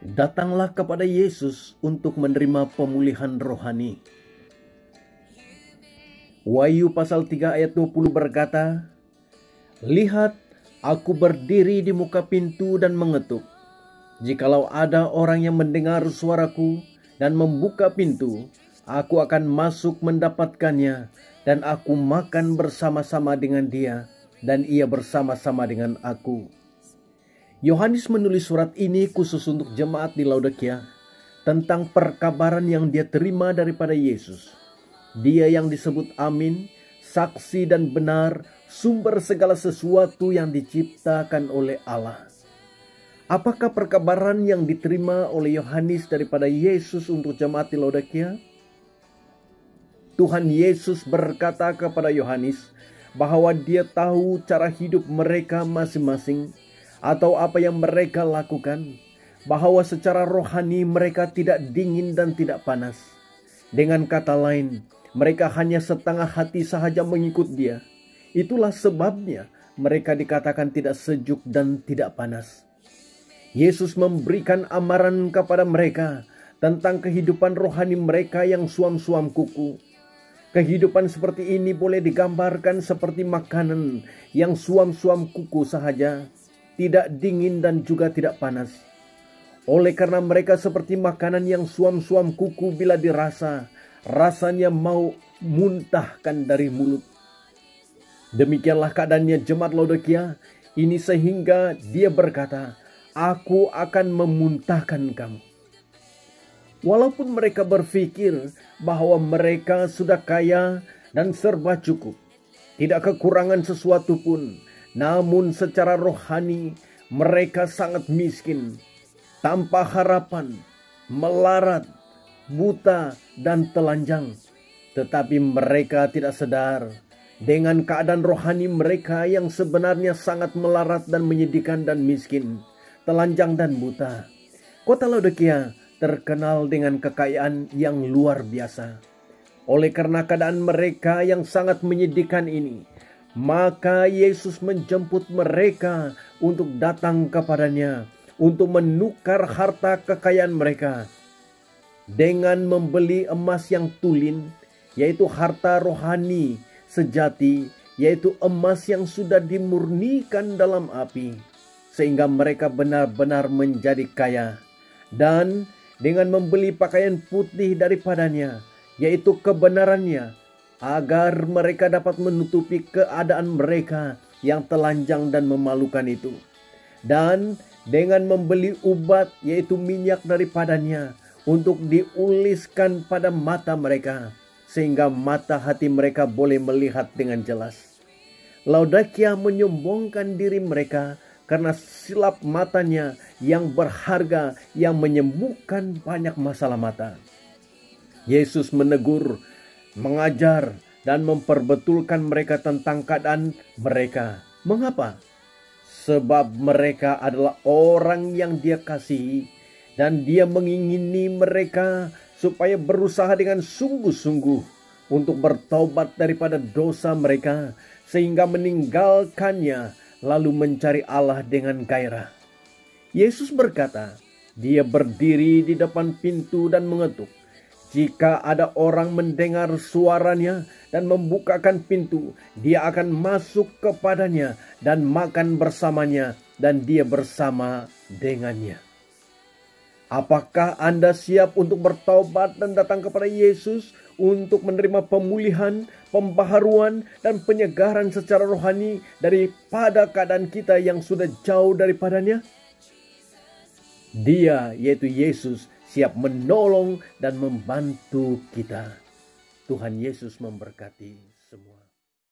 Datanglah kepada Yesus untuk menerima pemulihan rohani. Wahyu pasal 3 ayat 20 berkata, "Lihat, aku berdiri di muka pintu dan mengetuk. Jikalau ada orang yang mendengar suaraku dan membuka pintu, aku akan masuk mendapatkannya, dan aku makan bersama-sama dengan dia, dan ia bersama-sama dengan aku." Yohanes menulis surat ini khusus untuk jemaat di Laodikia tentang perkabaran yang dia terima daripada Yesus. Dia yang disebut Amin, saksi dan benar, sumber segala sesuatu yang diciptakan oleh Allah. Apakah perkabaran yang diterima oleh Yohanes daripada Yesus untuk jemaat di Laodikia? Tuhan Yesus berkata kepada Yohanes bahwa dia tahu cara hidup mereka masing-masing, atau apa yang mereka lakukan, bahwa secara rohani mereka tidak dingin dan tidak panas. Dengan kata lain, mereka hanya setengah hati sahaja mengikut dia. Itulah sebabnya mereka dikatakan tidak sejuk dan tidak panas. Yesus memberikan amaran kepada mereka tentang kehidupan rohani mereka yang suam-suam kuku. Kehidupan seperti ini boleh digambarkan seperti makanan yang suam-suam kuku sahaja, tidak dingin dan juga tidak panas. Oleh karena mereka seperti makanan yang suam-suam kuku, bila dirasa, rasanya mau muntahkan dari mulut. Demikianlah keadaannya jemaat Laodikia ini, sehingga dia berkata, "Aku akan memuntahkan kamu." Walaupun mereka berpikir bahwa mereka sudah kaya dan serba cukup, tidak kekurangan sesuatu pun, namun secara rohani mereka sangat miskin, tanpa harapan, melarat, buta, dan telanjang. Tetapi mereka tidak sadar dengan keadaan rohani mereka yang sebenarnya sangat melarat dan menyedihkan dan miskin, telanjang dan buta. Kota Laodikia terkenal dengan kekayaan yang luar biasa. Oleh karena keadaan mereka yang sangat menyedihkan ini, maka Yesus menjemput mereka untuk datang kepadanya, untuk menukar harta kekayaan mereka dengan membeli emas yang tulin, yaitu harta rohani sejati, yaitu emas yang sudah dimurnikan dalam api, sehingga mereka benar-benar menjadi kaya. Dan dengan membeli pakaian putih daripadanya, yaitu kebenarannya, agar mereka dapat menutupi keadaan mereka yang telanjang dan memalukan itu. Dan dengan membeli ubat, yaitu minyak daripadanya, untuk diuliskan pada mata mereka, sehingga mata hati mereka boleh melihat dengan jelas. Laodikia menyombongkan diri mereka karena silap matanya yang berharga, yang menyembuhkan banyak masalah mata. Yesus menegur, mengajar, dan memperbetulkan mereka tentang keadaan mereka. Mengapa? Sebab mereka adalah orang yang dia kasihi, dan dia mengingini mereka supaya berusaha dengan sungguh-sungguh untuk bertobat daripada dosa mereka, sehingga meninggalkannya lalu mencari Allah dengan gairah. Yesus berkata, dia berdiri di depan pintu dan mengetuk. Jika ada orang mendengar suaranya dan membukakan pintu, dia akan masuk kepadanya dan makan bersamanya, dan dia bersama dengannya. Apakah Anda siap untuk bertaubat dan datang kepada Yesus untuk menerima pemulihan, pembaharuan, dan penyegaran secara rohani daripada keadaan kita yang sudah jauh daripadanya? Dia, yaitu Yesus, siap menolong dan membantu kita. Tuhan Yesus memberkati.